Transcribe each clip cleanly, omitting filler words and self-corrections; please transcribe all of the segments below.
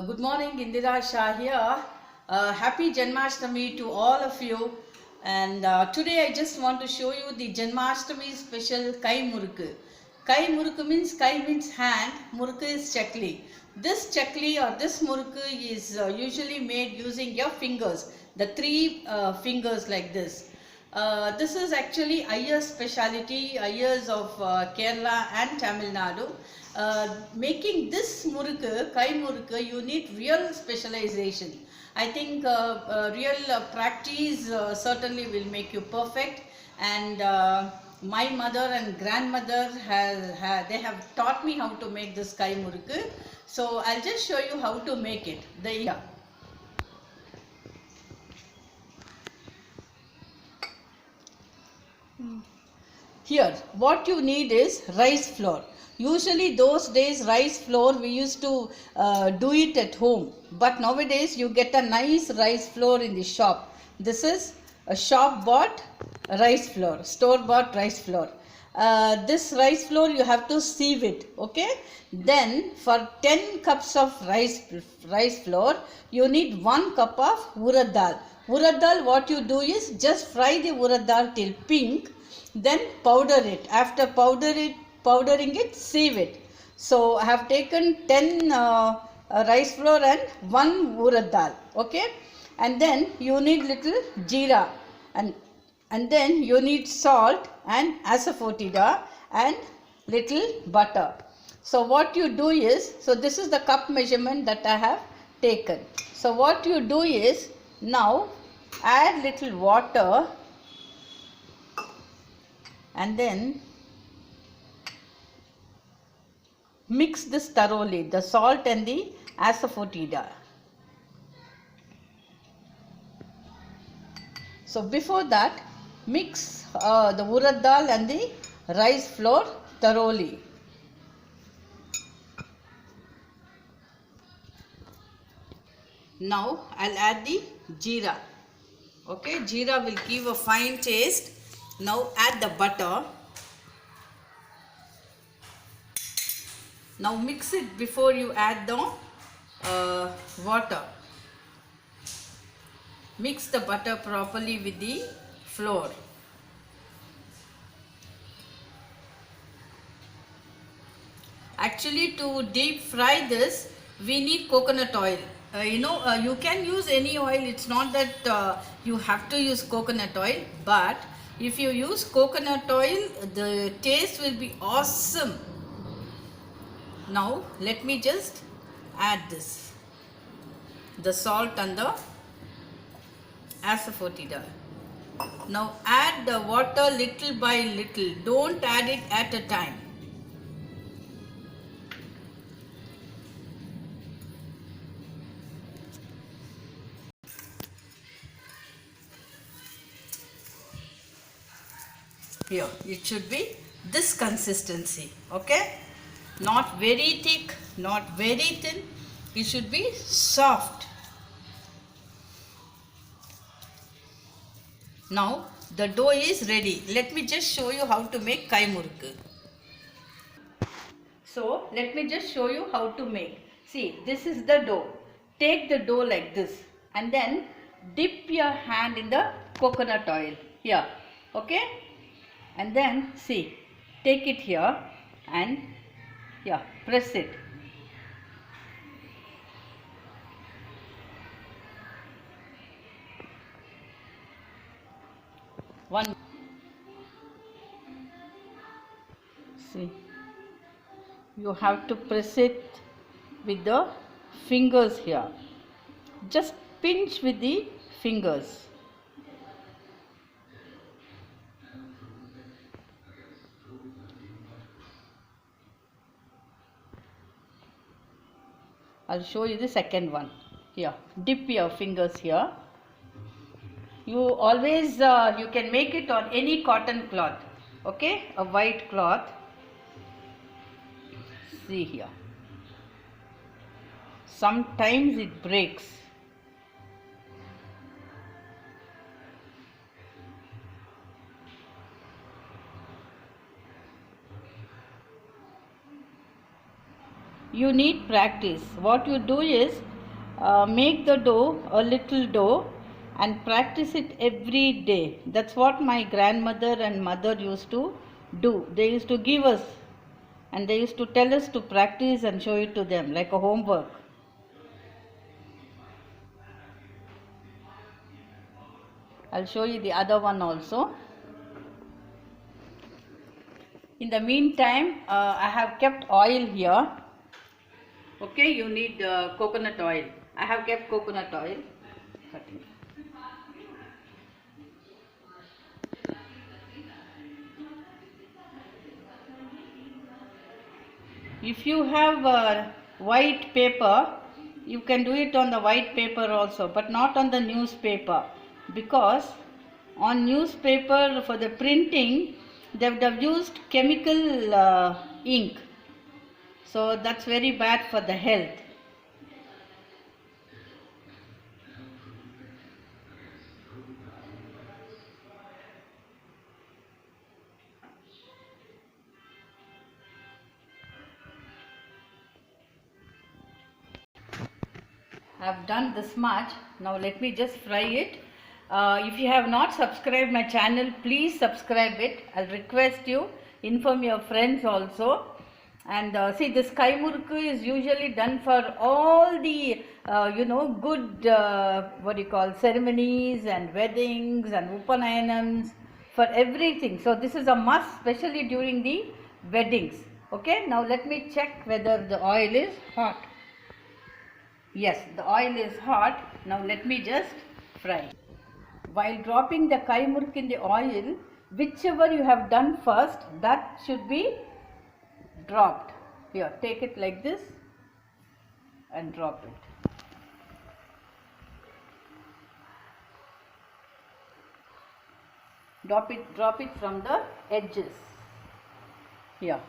Good morning, Indira Shah here. Happy Janmashtami to all of you. And today I just want to show you the Janmashtami special Kai Murukku. Kai Murukku means Kai means hand, Murukku is chakli. This chakli or this Murukku is usually made using your fingers, the three fingers like this. This is actually Ayers speciality, Ayers of Kerala and Tamil Nadu. Making this murukku, Kai murukku, you need real specialization. I think real practice certainly will make you perfect. And my mother and grandmother they have taught me how to make this Kai murukku. So I'll just show you how to make it. Here, what you need is rice flour. Usually those days rice flour we used to do it at home. But nowadays you get a nice rice flour in the shop. This is a shop bought rice flour, store bought rice flour. This rice flour you have to sieve it, okay? Then for 10 cups of rice flour you need 1 cup of urad dal. Urad dal, what you do is just fry the urad dal till pink, then powder it. After powdering it, sieve it. So I have taken 10 rice flour and 1 urad dal, okay? And then you need little jeera, and then you need salt and asafoetida and little butter. So what you do is, so this is the cup measurement that I have taken. So what you do is, now add little water and then mix this thoroughly, the salt and the asafoetida. So before that, mix the urad dal and the rice flour thoroughly. Now I'll add the jeera. Okay, jeera will give a fine taste. Now add the butter. Now mix it before you add the water. Mix the butter properly with the flour. Actually, to deep fry this, we need coconut oil. You can use any oil. It's not that you have to use coconut oil, but if you use coconut oil, the taste will be awesome. Now, let me just add this, the salt and the asafoetida. Now, add the water little by little. Don't add it at a time. Here, it should be this consistency, okay? Not very thick, not very thin. It should be soft. Now, the dough is ready. Let me just show you how to make Kai murukku. So, let me just show you how to make. See, this is the dough. Take the dough like this and then dip your hand in the coconut oil here, okay? And then see, take it here and yeah, press it. See, you have to press it with the fingers here. Just pinch with the fingers. I'll show you the second one. Here, dip your fingers here. You always, you can make it on any cotton cloth, okay? A white cloth. See here. Sometimes it breaks. you need practice. What you do is make the dough, a little dough, and practice it every day. That's what my grandmother and mother used to do. They used to give us and they used to tell us to practice and show it to them like a homework. I'll show you the other one also. In the meantime, I have kept oil here. Okay, you need coconut oil. I have kept coconut oil. If you have white paper, you can do it on the white paper also, but not on the newspaper, because on newspaper for the printing they would have used chemical ink, so that's very bad for the health. I have done this much. Now let me just fry it. If you have not subscribed my channel, please subscribe it. I'll request you, inform your friends also. And see, this kai murukku is usually done for all the good what do you call, ceremonies and weddings and upanayanams, for everything. So this is a must, especially during the weddings. Okay, now let me check whether the oil is hot. Yes, the oil is hot. Now let me just fry. While dropping the kai muruk in the oil, whichever you have done first, that should be dropped. Here, take it like this and drop it. Drop it from the edges. Here.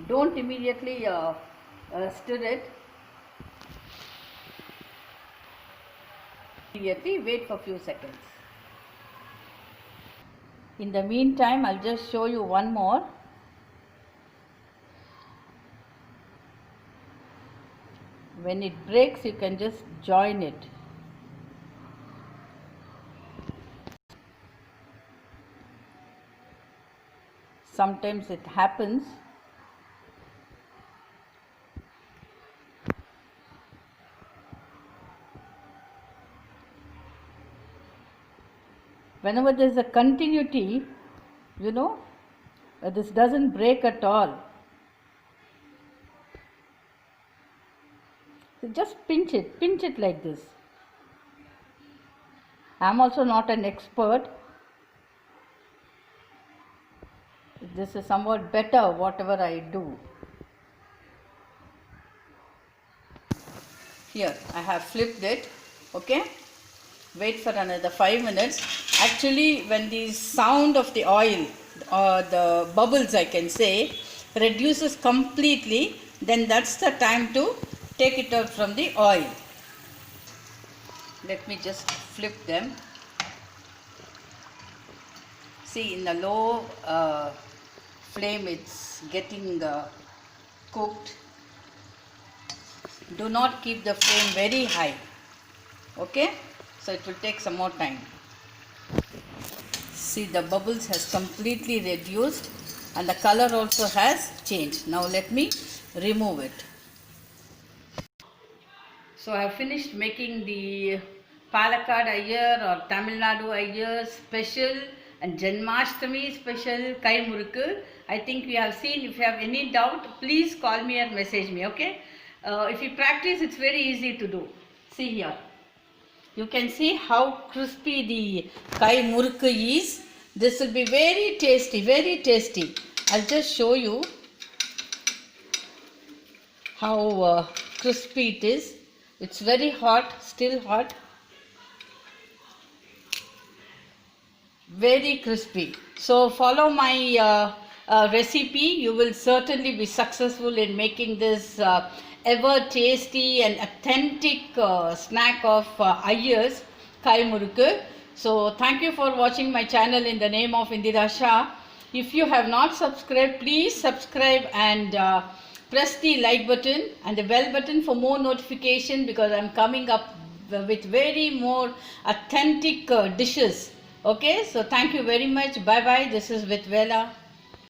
Don't immediately stir it. Immediately wait for a few seconds. In the meantime, I'll just show you one more. When it breaks, you can just join it. Sometimes it happens. Whenever there is a continuity, this doesn't break at all. So just pinch it like this. I am also not an expert. This is somewhat better, whatever I do. Here, I have flipped it. Okay. Wait for another 5 minutes. Actually, when the sound of the oil, or the bubbles I can say, reduces completely, then that's the time to take it out from the oil. Let me just flip them. See, in the low flame it's getting cooked. Do not keep the flame very high. Okay? So it will take some more time. See, the bubbles has completely reduced and the color also has changed. Now let me remove it. So I have finished making the Palakkad Iyer or Tamil Nadu Iyer special and Janmashtami special kai murukku. I think we have seen. If you have any doubt, please call me or message me. Okay? If you practice, it's very easy to do. See here. You can see how crispy the kai murukku is. This will be very tasty, very tasty. I'll just show you how crispy it is. It's very hot, still hot. Very crispy. So follow my recipe, you will certainly be successful in making this ever tasty and authentic snack of Iyyar's Kai Murukku. So thank you for watching my channel in the name of Indira Shah. If you have not subscribed, please subscribe and press the like button and the bell button for more notification, because I'm coming up with very more authentic dishes. Okay, so thank you very much. Bye bye. This is with Vela.